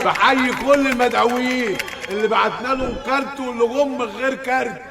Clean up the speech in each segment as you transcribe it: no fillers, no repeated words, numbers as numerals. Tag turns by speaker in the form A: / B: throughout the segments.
A: بحيي كل المدعوين اللي بعتنا لهم كارت واللي جم من غير كارت.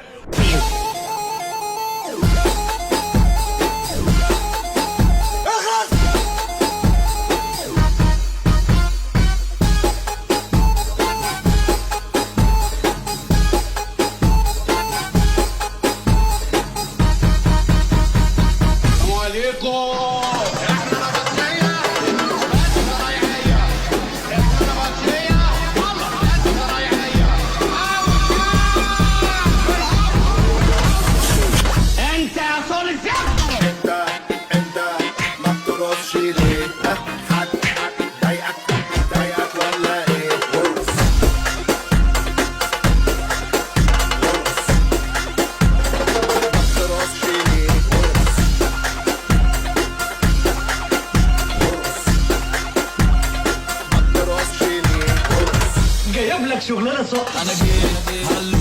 B: جايب لك شغلانه صح.
C: انا جيت هلو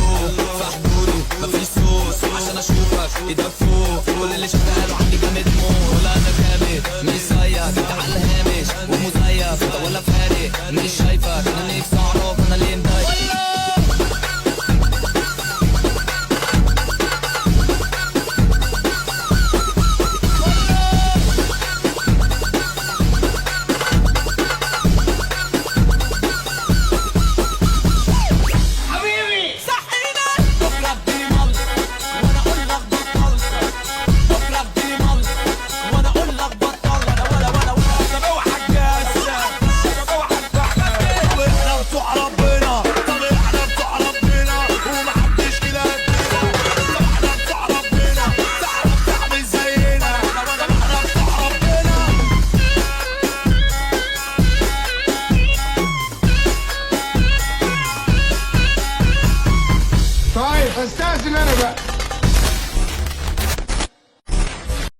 C: في حضوري مفيش صوت عشان اشوفك ايدك فوق كل اللي شغال عندي جامد موت. ولا انا جامد مش زيك انت على الهامش ومزيف انت ولا فارق مش شايفك. انا نفسي اعرف انا ليه مضايق.
A: طيب استاذن انا بقى.